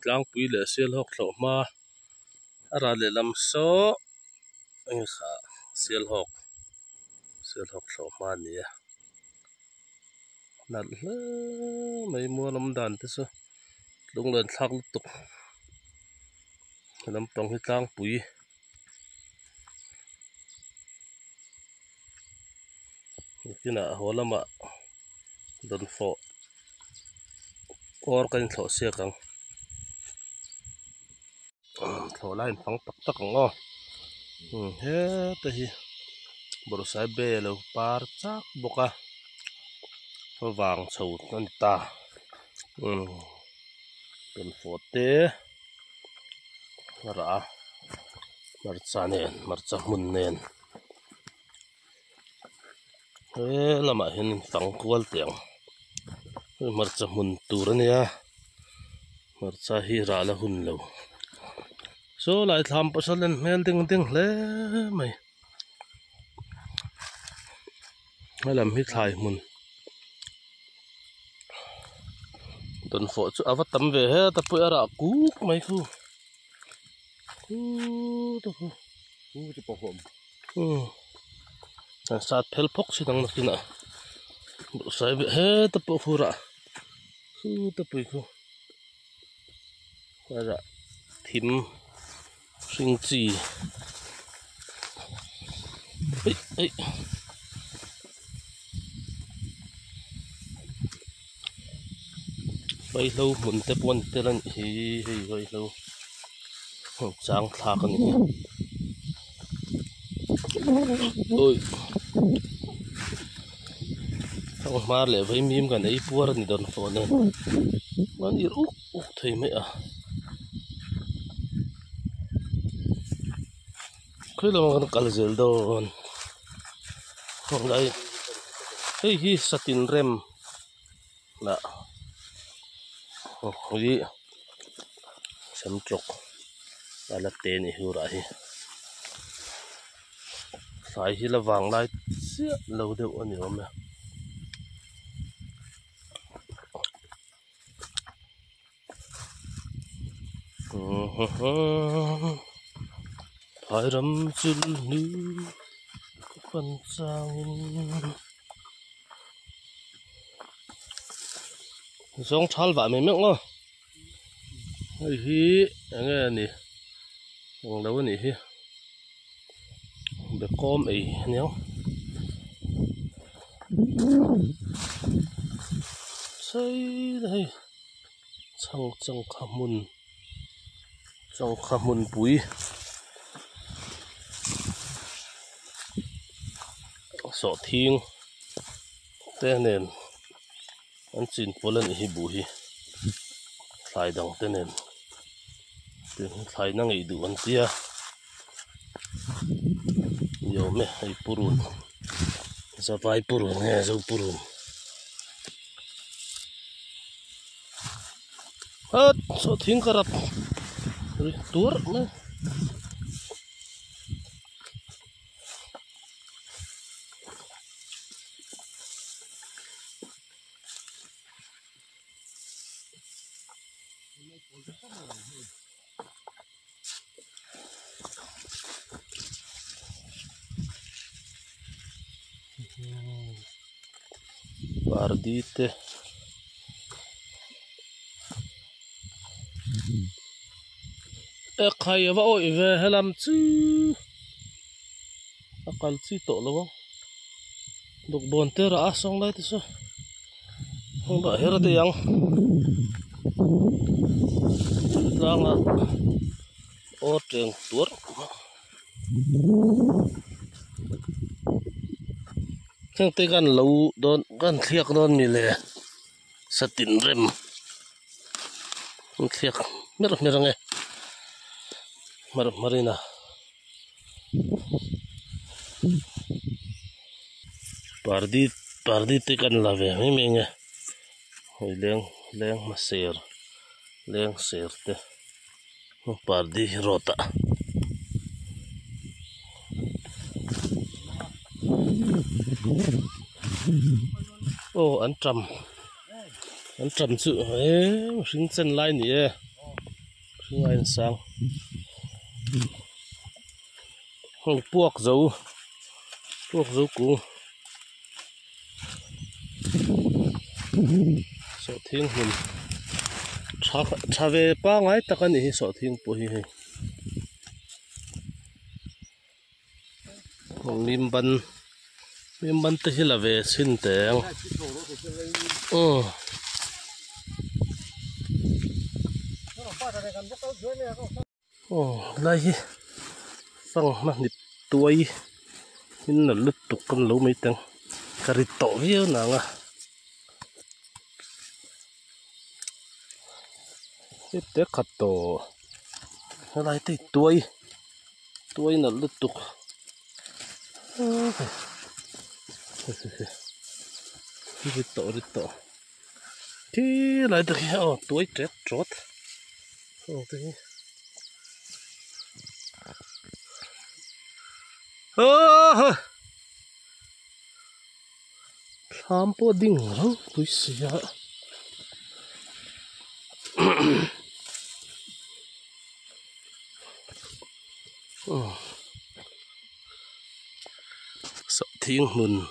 tlang pui le sial hok thlo ma ara le lam so ang kha sial hok thlo ma ni nat hle mai mo lam dan te so lung len thak tuk lam pang hi tlang pui kina holama don fo or kan thlo se kang thlo lain pang tak tak ngo he te hi bor sai be lo par chak boka wang chho nan ta don fo te ra marcha mun nen he lama hin tang kwal tiang marcha mun tur ania marcha hi ra la hun lo so lai tham pasalen mel ding hle mai lam hi thlai mun don fo chu avatam ve he ta pu ara kuk mai khu to khu chu pa hom sát phèl phốc xí đằng kia nè, sai bị hết tập bộ phù ra, khu tập bụi khu, ra thím sinh chi, ấy, bay lâu muốn tập quân tập lần hi bay lâu, trang thạc này, ôi. Không mà lại với mìm cái này bùa ra thì đòn phổ nênมันอีรุกเทไม่อ่ะคุยแล้วมันกัลเจลโดนของไรเฮ้ยฮีสตินเรมละโอ้ยสมจกอะไรเตนี่หูไรสายที่ระวังไรเสียเราเดี๋ยวอันนี้มั้ยPhải rắm chân nữ quan sang giống chal vả mình miệng không ai hi nghe nè thằng đâu nè hi bé com ấy nhớ xây đây trong khăm mun bụi sọ thiên tên nền anh xin phụ lên hi bụi thay đồng tên nền thay năng ấy đủ anh tia nhiều mẹ hay purun giờ vai purun nghe dâu purun hết sọ thiên karap tur nữa Pardite khai vào ôi về hay làm chứ akal chi to lo dok bon te ra song lai te so không đợi hết te yang lang à ô trường tuốt chẳng te gan lâu don gan thiek don mi le satin rem thiek mer nghe marina pardit te kan lave me nge hoi leng ma ser te pardi rota ô anh trầm chữ sinh chân lai nè ngoài sáng buộc dấu cũ sợ thiên hồn cha về ba ngày ta cái này sợ thiên bồi miền ban tới là về xin tiền đây phăng mà nít tuổi nhưng là lứt tục con lấu mấy tiếng cà ri tổ với nào à cái té khát tổ lại tới tuổi là lứt tục đi tổ thì lại được tuổi chết chót tham po ding rồi tôi xia sợ thiên hồn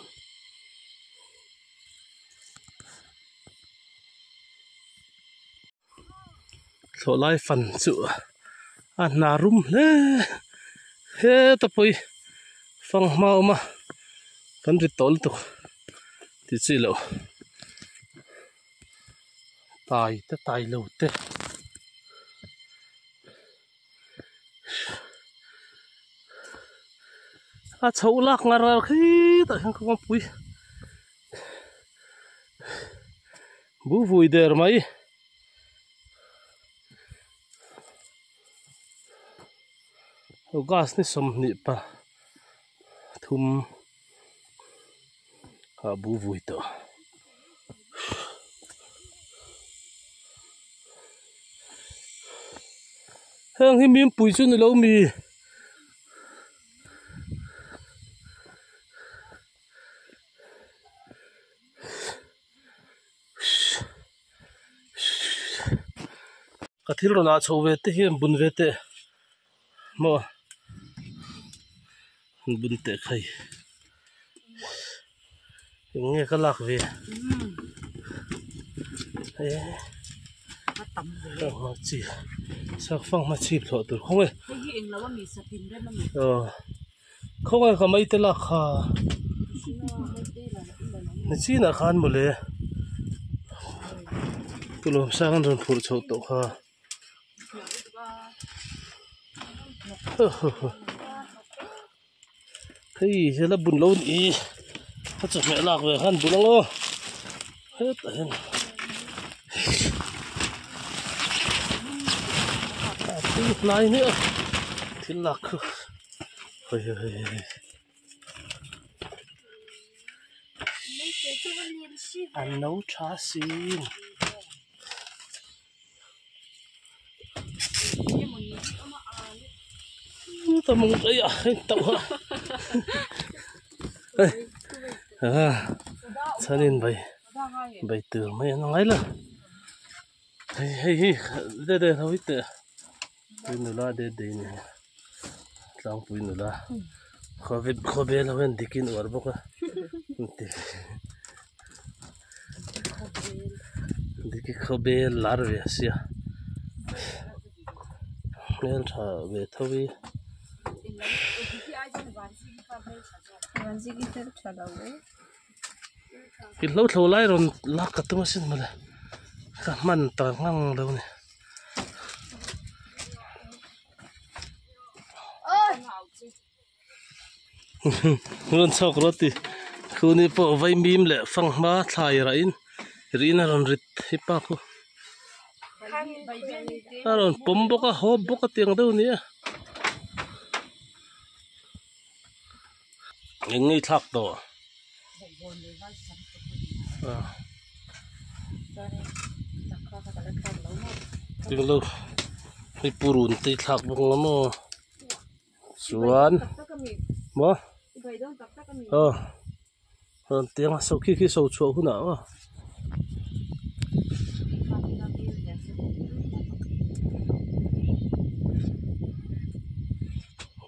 thổ lai phần sữa nà rum lê he tập ơi phăng mau mà cần rít tol tục thì chỉ lộ tài lâu thế chậu lạc ngà ra khi tại không có bụi bù vui đẹp mấy gas ni som ni pa thum bù vui to hang hi miếng bụi chu ni lâu mi kathil ro na chho ve te hi bun ve te mo bun te khai nghe cái lạc về chỉ sao phong mà chìm thọ từ không ấy không ai có mấy tên lạc chỉ là khan một lệ cứ làm sao ăn rồi phụ chậu tổ ha hey thế là bún lâu nhỉ bắt chợt mẹ lạc về ăn bún lâu hết rồi tiếp lại nữa thì lạc hơi ăn nấu chả xin tao mong ấy tao cho nên bày tưởng mấy nó ấy là hay đây thôi tệ bùi nữa là đây này lang bùi nữa là khó bé là bên dikin ở bốc à dikin khó bé lár về xia nên thà về thôi cái lâu lâu lại rồi lạc cả tung xin mà này cả man tờ ngang đâu này luôn sau đó thì khu này bộ vay mìm lệ phăng má thay ra in rina rồi rít hip hop rồi bấm bốc à hộp bốc à tiếng đâu nè những người thắc đồ tiếng lâu cái purun tây thắc bông lắm mà xuân mà tiếng sau khi sầu chuột thế nào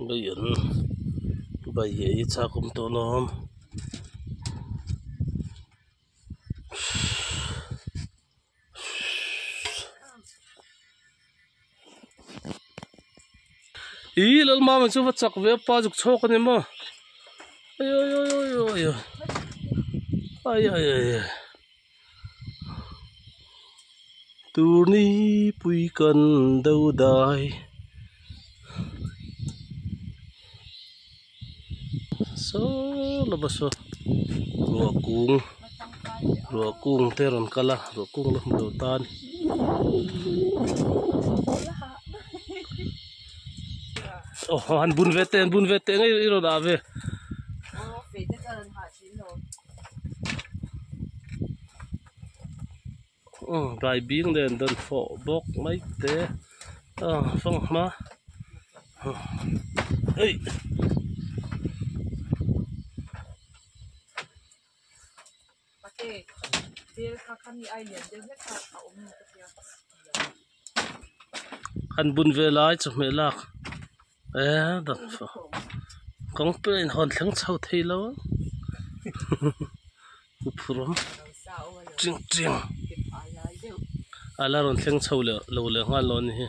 bây giờ bây giờ ít sao cũng tốt lắm ý lần mà mình chưa phát chắc về pa dục chọc anh em mà ai tu ni pui cần đâu đài số là bao số rùa cung teron kala rùa cung làm đầu tan han bun vete ngay rồi đã về vài biến đèn đơn phổ bốc mấy té phong má ấy han bun về lại cho mẹ lạc đơn phổ con bên hòn thắng sau thi lâu phùm ching ala ron theng chho le lo le nga lon hi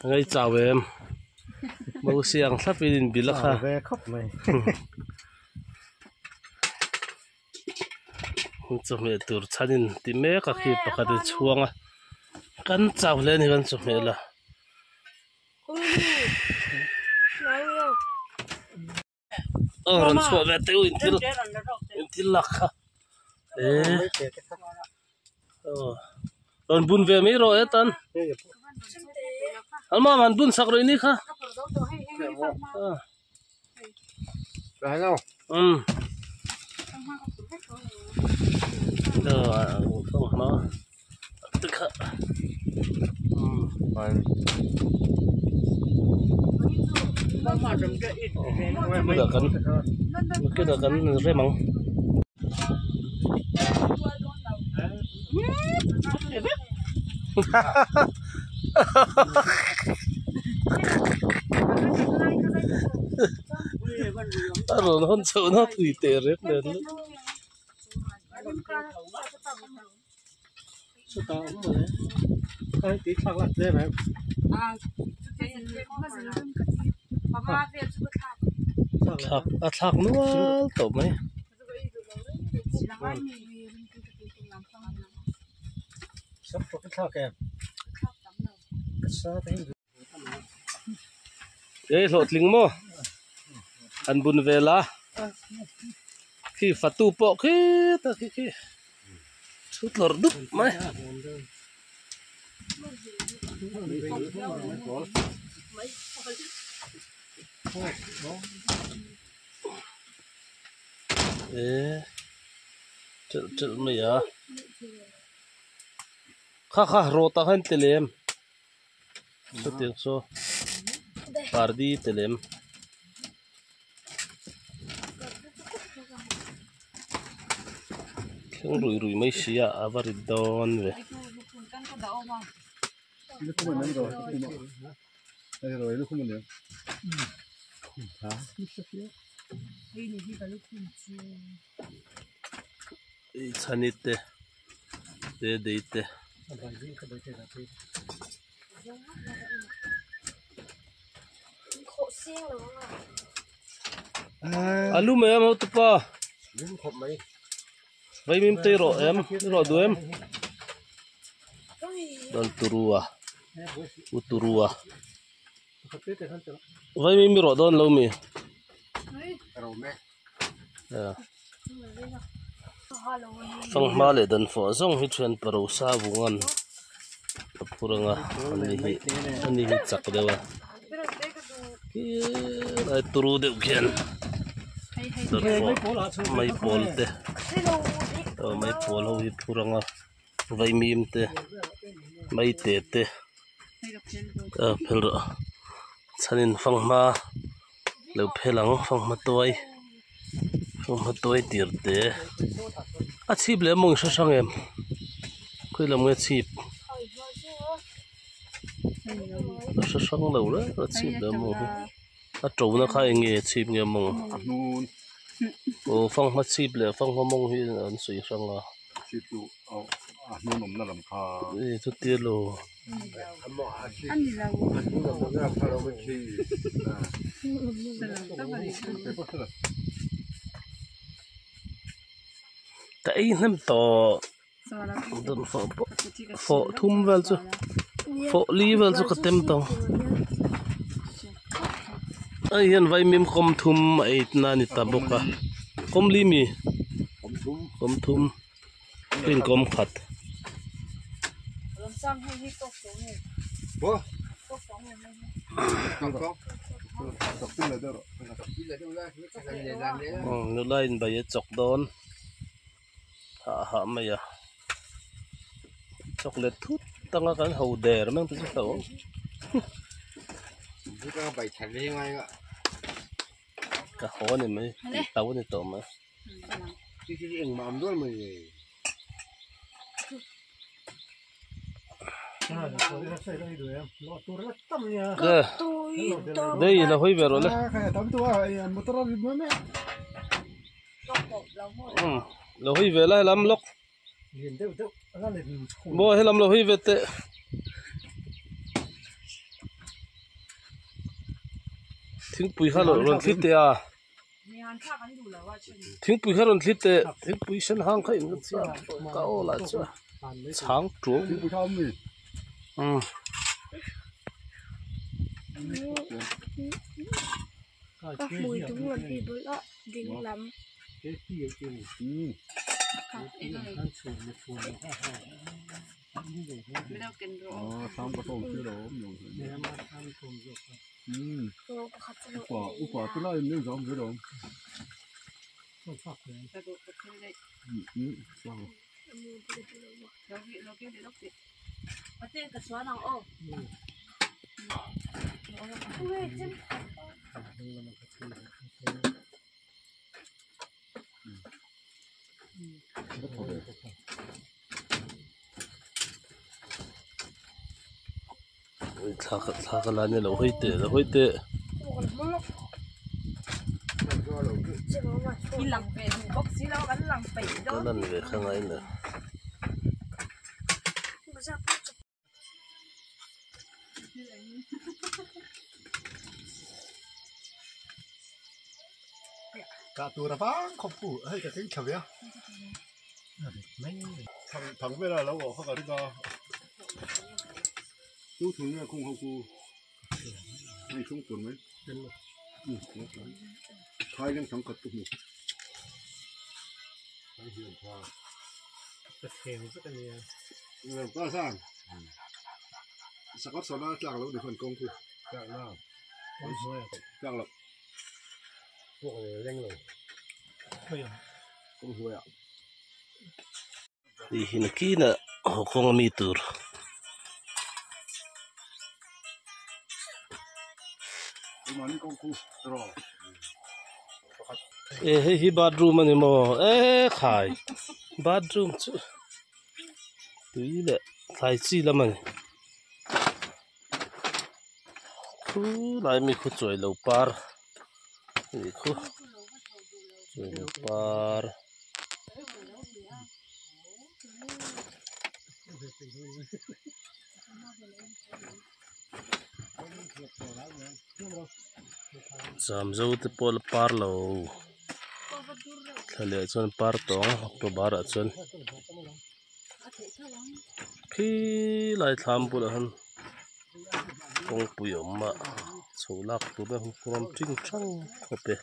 ngay chào em mau siang thắp pin bị lắc ha cho mẹ tur chanin ti me ka khi pakhat chuang a kan chau le ni kan chu me la ron chua ve te in til lak ha ron bun ve mi ro etan alma man bun sak ro ni kha Rồi đâu? Không nó tức khắc Rồi. cái đó cắn rễ mỏng rồi nó sợ nó thủy tệ rét lên đấy Cái tí chắc là dễ mà. thạc nó tổ mấy Sắp có cái thạc em. Sao thế? Ê lột linh mô anh bùn về lá khi phát tu bộ khi ta khi chút lor đúc mấy ê chợ mày à kha rota han telem số tiền số pardi telem không rủi mấy xí à vào đòn về Nó không mình rồi, đây rồi nó không mình được. Hả? Sanite, de. Alu mày em out pa. Vậy mình tây rồi em, rồi đuôi em. Don uturua. Vậy mình rồi don lâu mi. Phong ma le dan fo zong hi chen paro sa bungan. Puranga ani hi chak dewa. Ki ai turu de kian. Mai pol te. Mai pol ho hi puranga. Vai mim te. Mai te. Phel ro. Chanin phong ma lo phelang phong ma toy. Phong ma toy tir te. A chip le mong sa sang em. Khoi lam nge chip. nó sẽ sang lâu đấy là chim đỡ mông nó trâu nó khai nghề chim nghề mông nôn ồ phong mất chim lệ phong hoa mông thì nó suy sang à chip tụ nôn nồng là làm kha ê chút tiền luôn anh đi đâu nôn là kha đâu bên khi tại nem to đơn phở thum vào chứ phở li vào chứ cái tem tông ai hiện vậy mình không thum ấy na nít ta bốc à không li mi không thum bên không khát bố không tập trung lại đâu nó lên bây giờ chọc đón hạ mày à chọc lết thút tăng cái hậu đè nó mang tới chỗ tàu cái bài chặt đi ngay ạ cả hồ này mới tàu này tổ mà cái em mà đôi mày đây là hơi về rồi đấy là hơi về lại làm lóc bố hay làm là hơi về tệ thính bùi khá rồi thít tệ à thính bùi khá rồi thít tệ thính bùi sân hang khai ngất xa cao lại chưa sáng trốn các mùi đúng là đi bữa đó dính lắm xong có tôm chưa đâu quả tôi nói nếu giống cái đâu thà cái này là hơi tệ đi làm về thì bốc xí lâu gắn làm bể đó cái lần về khang ấy nữa cả tù là phá không phụ hay cả tiếng chào vậy thằng bây giờ lâu rồi không có cái chú thường là không học cô hay không tuần mấy khai lên thằng cật tụi mình khai hiền khoa ta sang sắp sau đó chẳng lâu để phần công thôi chẳng nào chẳng lắmพวกเร่งเลยcũng vui ạ thì hiện kia là khôngมีตัวมันก็คู่รอ hi bathroom này mà khai bathroom chứ tùy lệ khai chi lắm này cứ lại mình cứ chơi lâu par thì cứ chơi lâu par giảm dâu thì pol par lâu thay lệ chân par tông pro bar ở chân khi lại tham bữa hơn công bùi mà số lạc tụi bé không làm chính trăng hợp bề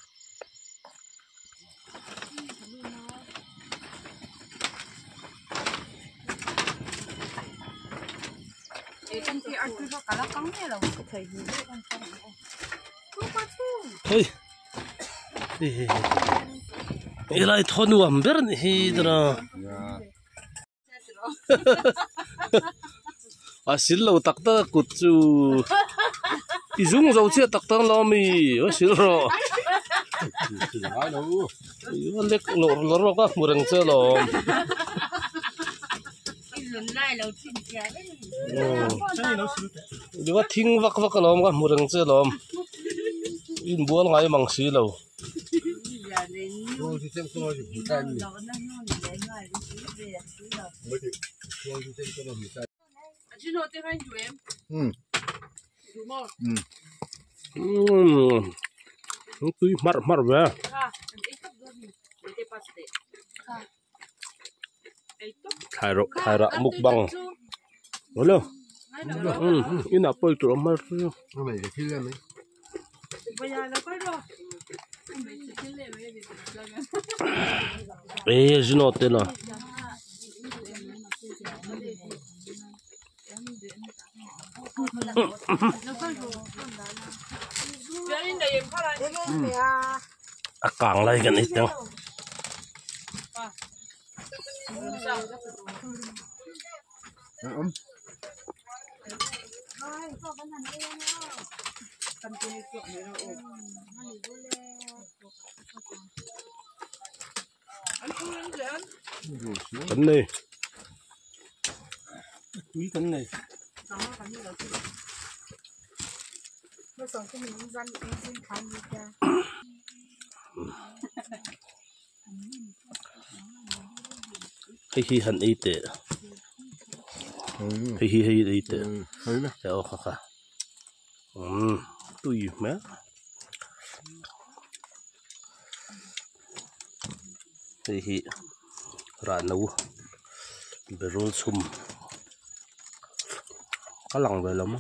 ê lại thon nuông bер hi đó à xin lâu tắc ta cút chú izung dâu chia tắc ta lo mi ở xin rồi lek lor lor ka murang che lo điều thinh vắc vắc lom cái mùa rừng chơi lom in buôn ngay bằng xí lâu Buông thì xem coi thì tay mình. Mới thì buông thì xem coi thì tay. tuy mar mar về thay ra mục bằng rồi in apple tụi mar Nó mày cái thứ lên đấy. ê zino tên à càng lại cái này tiếng cắn này quý cắn này hi hẳn ít tệ hi ít tệ Thấy nè. Dạ khá tùy mẹ hi ra nấu bê rô xùm có lòng về lắm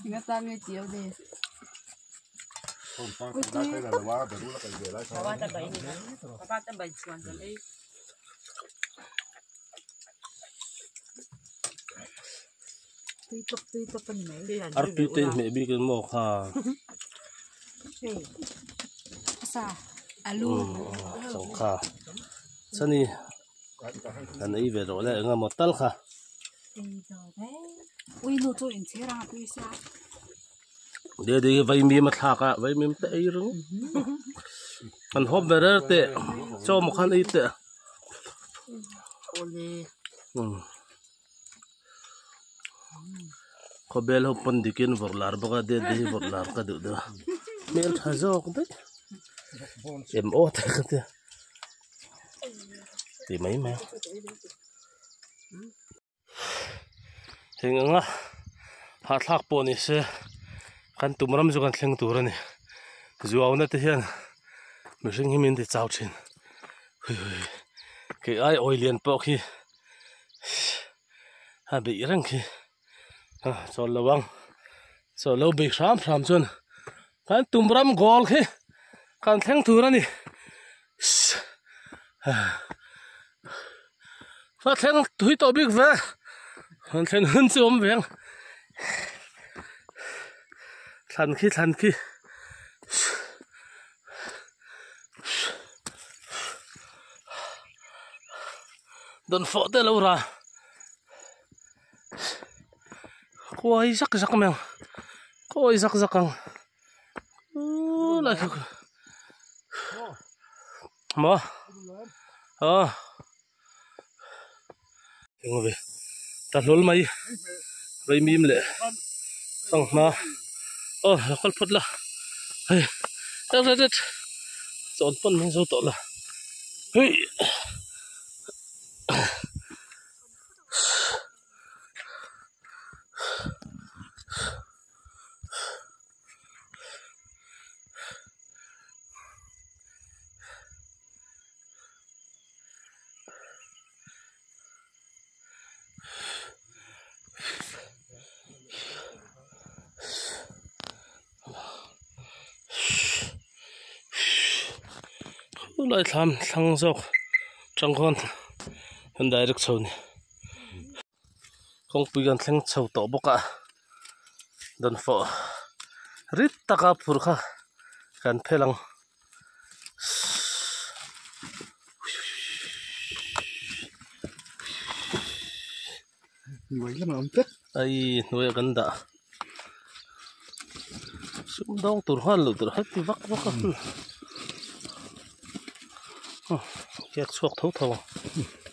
người ta nghe chiều đi Không phải cái này là quá để nó cái gì đấy thôi. tuy tập bên này ar tuy tên mẹ bị cái mỏ ha sa alu sống kha sani anh ấy về rồi lại ngâm một tál kha ui nó cho anh chơi ra tuy sa để vay mi mà thà cả vay mi tệ rồi anh hộp về đó tệ cho một khăn ít tệ có bel hộp phân đi kiến vật lар baka để vật lар cả được đó mail thay cho cũng đấy em ô thế cái thì mấy mail thì ngã hạt lạc bò này sẽ kan tumram zo kan thleng tur ani zuaw na te hian mihring himin te chau thin ke ai oilian po khi ha bị răng khi cho lawang cho lo be ram ram chun kan tumram gol khi kan thleng tur ani fa thleng thui to big ve kan thleng hun chom veng thằn khi đồn phở tới lâu ra coi rắc rắc mèo coi rắc rắc căng lại mà nghe về ta lol mai vậy mìm lệ xong mà khol phật là hey rất chọn phân mình số tổ là hey lại tham thăng dọc trong con hiện đại được sầu này không bị gan thăng sầu tổ bốc cả đồn phở rít taka phur kha gan phelang Nuôi lắm ông chết. ai nuôi gần đã sum dong tur hal tur hết thì vắc vắc kẹt suộc thấu thầu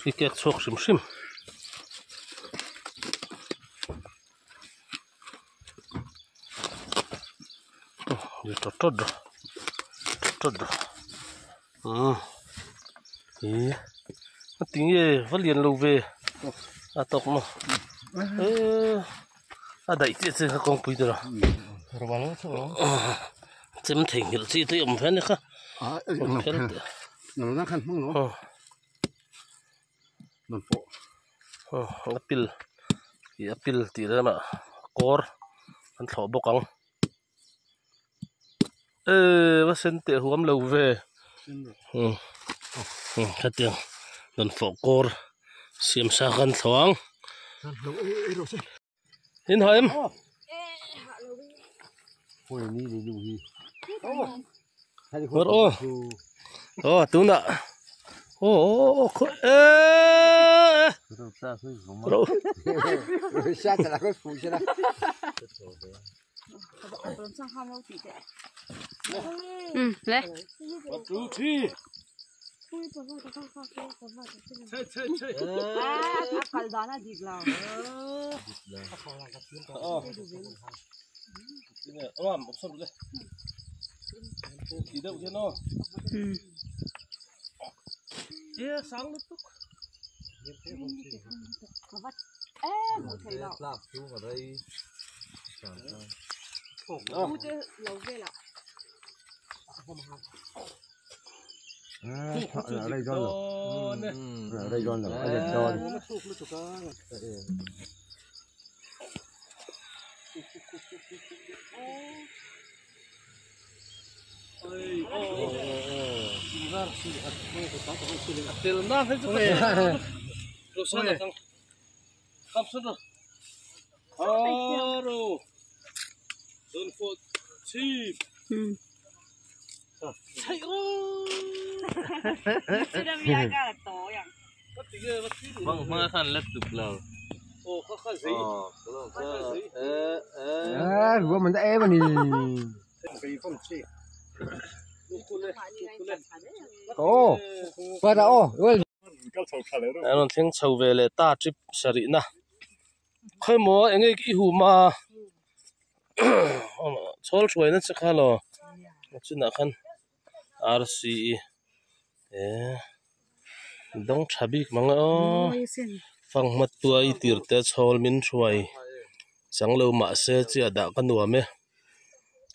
cái kẹt suộc xìm xìm đi trot trot rồi tiếng gì vẫn liền lâu về tộc mà đẩy tiệt gì không bùi được rồi vào nó thôi chém thỉnh hiểu gì tôi ẩm phén nữa khá nó khăn không nó nó phụ apple thì ra mà cor anh thọ bốc cong bác sen tệ huống lâu về cái tiếng đồn phổ cor xiêm sa khăn thoáng hin hỏi em ôi ni đi đủ gì ô tú nè rồi xa là cái phụ xe đó lấy chú chi phải đó là gì nào một số đây đi đâu chứ nó sáng lúc lúc một thầy lọ lạp xuống vào đây lâu về lại ở đây giòn rồi ở đây giòn rồi ở đây giòn tiền nó phải rồi sao là không xuất rồi rồi đơn phụ chi chạy rồi vâng mà khăn lết được lâu khăn gì vừa mình đã em mà nè ô qua đó ơi anh tiếng sầu về là ta chip sari na khơi múa anh ấy cái hù mà chol chuối nó sẽ khá lo chuyện nào khăn RCE dong chabi mang phang mat tua itir te chol min chuối sang lâu mà sẽ chỉ đã con đùa mẹ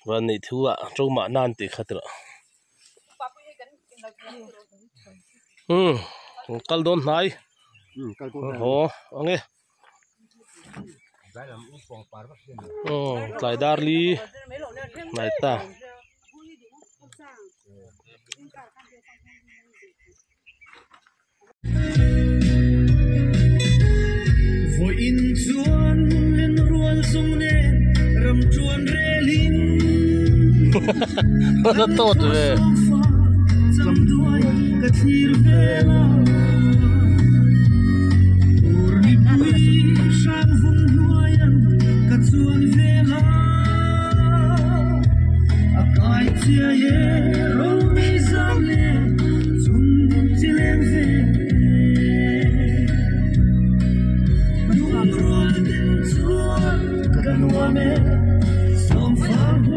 và này thứ trâu mà nan thì khát rồi cal don này nghe lại darli này ta vội in chuan lên ruộng sông nè rầm chuan rê linh nó tốt rồi dầm đuôi cất nhir về lao uri bui sang vùng nuôi cất chuan về lao akai chia ye rong mi giang le chung chỉ lên về Hãy subscribe